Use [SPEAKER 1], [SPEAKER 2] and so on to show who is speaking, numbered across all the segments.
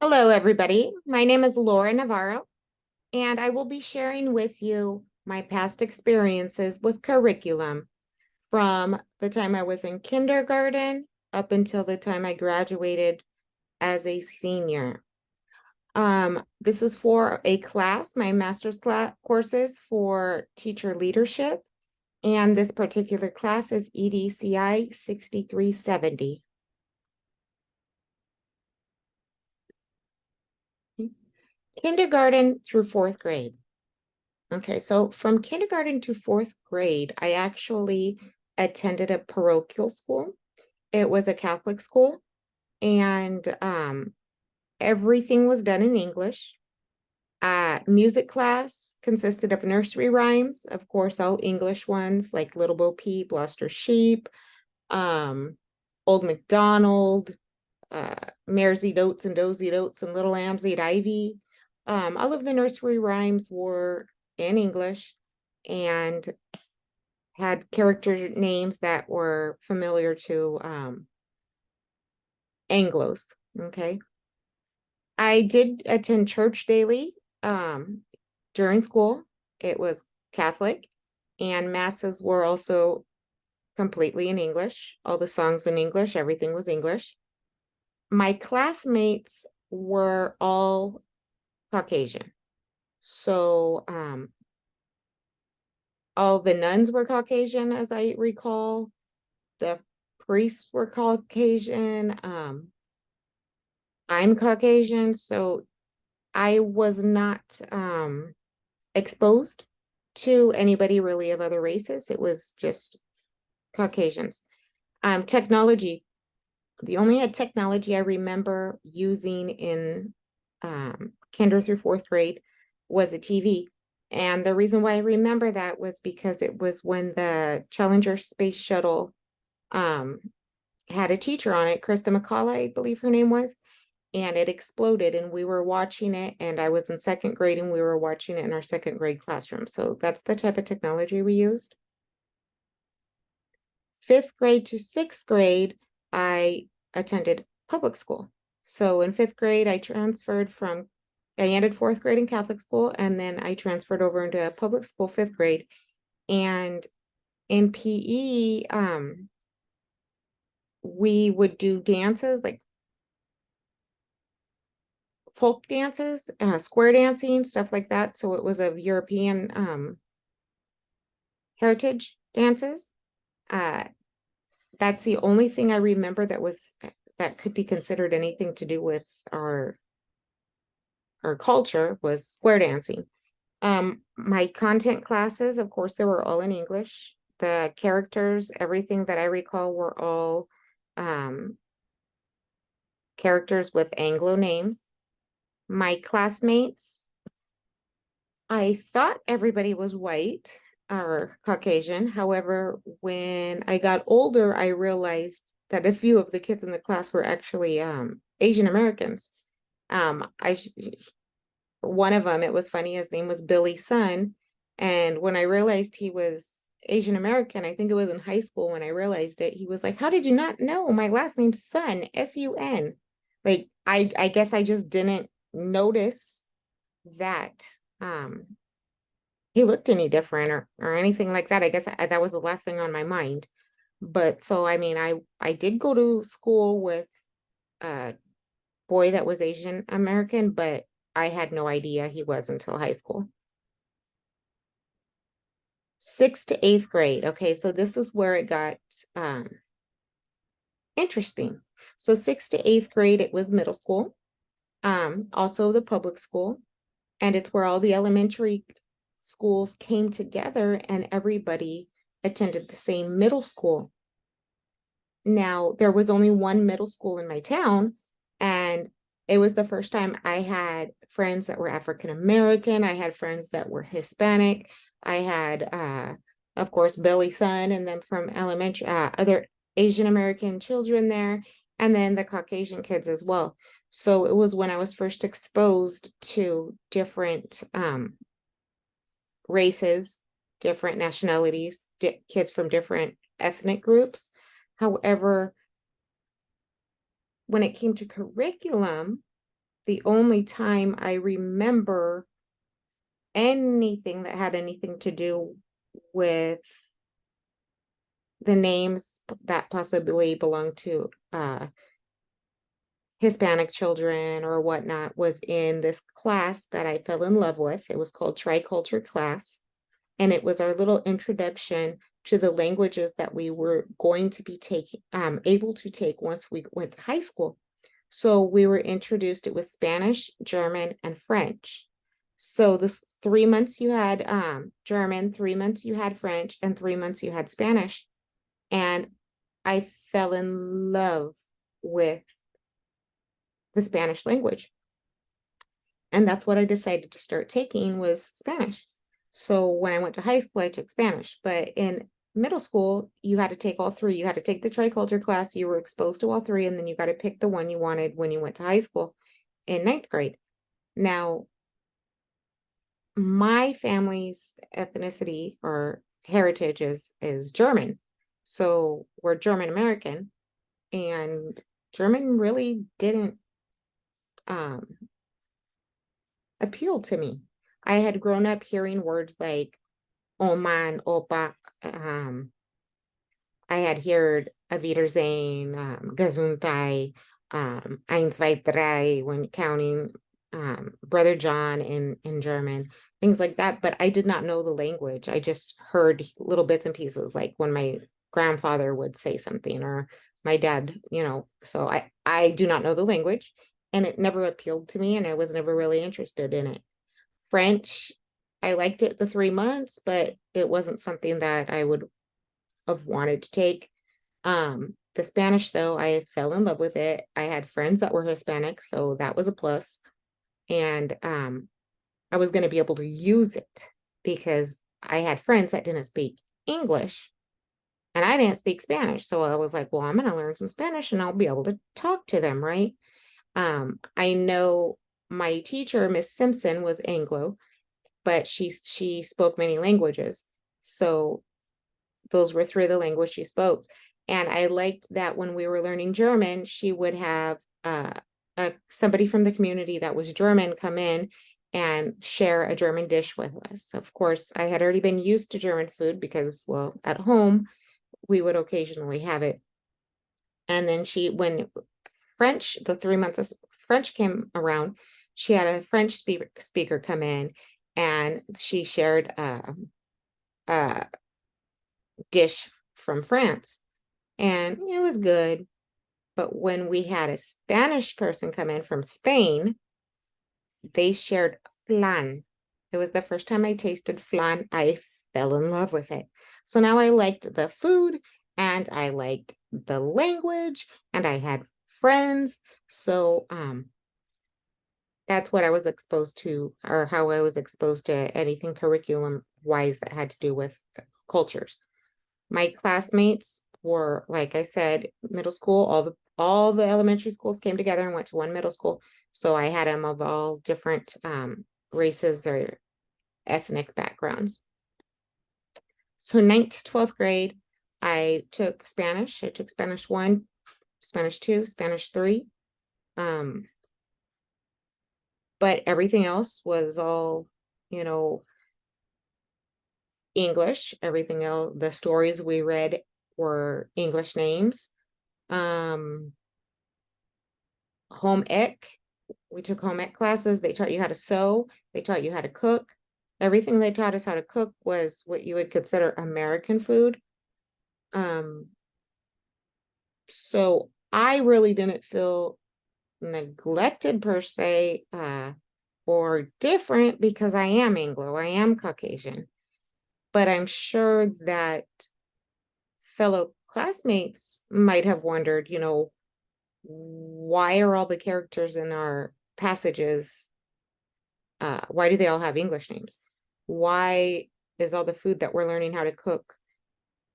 [SPEAKER 1] Hello, everybody. My name is Laura Navarro, and I will be sharing with you my past experiences with curriculum from the time I was in kindergarten up until the time I graduated as a senior. This is for a class, my master's class courses for teacher leadership, and this particular class is EDCI 6370. Kindergarten through fourth grade. Okay, so from kindergarten to fourth grade, I actually attended a parochial school. It was a Catholic school, and everything was done in English. Music class consisted of nursery rhymes, of course, all English ones like Little Bo Peep, Lost Her Sheep, um, Old MacDonald, uh, Mares Eat Oats and Does Eat Oats and Little Lambs Eat Ivy. All of the nursery rhymes were in English and had character names that were familiar to Anglos. Okay. I did attend church daily during school. It was Catholic, and masses were also completely in English. All the songs in English, everything was English. My classmates were all Caucasian. So all the nuns were Caucasian, as I recall. The priests were Caucasian. I'm Caucasian, so I was not exposed to anybody really of other races. It was just Caucasians. Technology. The only technology I remember using in kinder through fourth grade was a TV. And the reason why I remember that was because it was when the Challenger Space Shuttle um, had a teacher on it, Krista McCall, I believe her name was, and it exploded and we were watching it, and I was in second grade and we were watching it in our second grade classroom. So that's the type of technology we used. Fifth grade to sixth grade, I attended public school. So in fifth grade, I ended fourth grade in Catholic school, and then I transferred over into public school fifth grade. And in PE, we would do dances like folk dances, square dancing, stuff like that. So it was of European heritage dances. Uh, that's the only thing I remember that could be considered anything to do with our culture was square dancing. My content classes, of course, they were all in English. The characters, everything that I recall were all characters with Anglo names. My classmates, I thought everybody was white or Caucasian. However, when I got older, I realized that a few of the kids in the class were actually Asian Americans. I One of them, it was funny, his name was Billy's son. And when I realized he was Asian American, I think it was in high school when I realized it, he was like, "How did you not know my last name's Sun, S-U-N?" Like, I guess I just didn't notice that he looked any different or anything like that. I guess that was the last thing on my mind. But so, I mean, I did go to school with a boy that was Asian American, but I had no idea he was until high school. Sixth to eighth grade. Okay, so this is where it got interesting. So sixth to eighth grade, it was middle school, also the public school, and it's where all the elementary schools came together and everybody attended the same middle school. Now, there was only one middle school in my town, and it was the first time I had friends that were African American. I had friends that were Hispanic. I had, of course, Billy's son, and then from elementary, other Asian American children there, and then the Caucasian kids as well. So it was when I was first exposed to different races, different nationalities, kids from different ethnic groups. However, when it came to curriculum, the only time I remember anything that had anything to do with the names that possibly belong to Hispanic children or whatnot was in this class that I fell in love with. It was called Triculture class, and it was our little introduction to the languages that we were going to be taking, able to take once we went to high school. So we were introduced, it was Spanish, German, and French. So this 3 months you had German, 3 months you had French, and 3 months you had Spanish. And I fell in love with the Spanish language. And that's what I decided to start taking was Spanish. So when I went to high school, I took Spanish, but in middle school, you had to take all three. You had to take the triculture class, you were exposed to all three, and then you got to pick the one you wanted when you went to high school in ninth grade. Now, my family's ethnicity or heritage is German. So we're German American, and German really didn't um appeal to me. I had grown up hearing words like Oman, Opa. I had heard Auf Wiedersehen, Gesundheit, Eins, zwei, drei, when counting Brother John in German, things like that. But I did not know the language. I just heard little bits and pieces, like when my grandfather would say something or my dad, so I do not know the language, and it never appealed to me, and I was never really interested in it. French, I liked it the 3 months, but it wasn't something that I would have wanted to take. The Spanish, though, I fell in love with it. I had friends that were Hispanic, so that was a plus. And I was going to be able to use it because I had friends that didn't speak English and I didn't speak Spanish. So I was like, well, I'm going to learn some Spanish and I'll be able to talk to them, right? I know my teacher, Miss Simpson, was Anglo, but she spoke many languages. So those were three of the languages she spoke. And I liked that when we were learning German, she would have somebody from the community that was German come in and share a German dish with us. Of course, I had already been used to German food because, well, at home, we would occasionally have it. And then when French, the 3 months of French came around, she had a French speaker come in and she shared a dish from France. And it was good. But when we had a Spanish person come in from Spain, they shared flan. It was the first time I tasted flan. I fell in love with it. So now I liked the food and I liked the language and I had friends. So that's what I was exposed to, or how I was exposed to anything curriculum wise that had to do with cultures. My classmates were, like I said, middle school, all the elementary schools came together and went to one middle school. So I had them of all different races or ethnic backgrounds. So 9th to 12th grade, I took Spanish. I took Spanish 1, Spanish 2, Spanish 3. But everything else was all, English. Everything else, the stories we read were English names. Home ec, we took home ec classes. They taught you how to sew. They taught you how to cook. Everything they taught us how to cook was what you would consider American food. So I really didn't feel neglected per se, or different because I am Anglo, I am Caucasian. But I'm sure that fellow classmates might have wondered, why are all the characters in our passages, why do they all have English names? Why is all the food that we're learning how to cook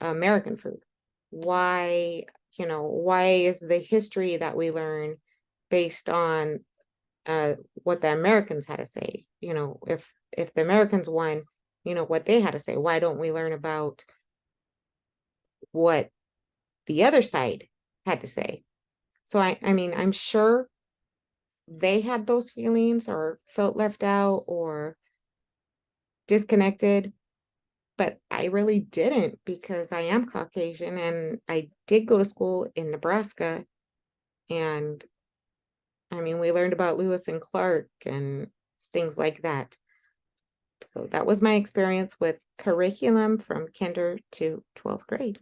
[SPEAKER 1] American food? Why is the history that we learn based on what the Americans had to say? If the Americans won, what they had to say. Why don't we learn about what the other side had to say? So I mean, I'm sure they had those feelings or felt left out or disconnected, but I really didn't because I am Caucasian and I did go to school in Nebraska. And I mean, we learned about Lewis and Clark and things like that. So that was my experience with curriculum from kinder to 12th grade.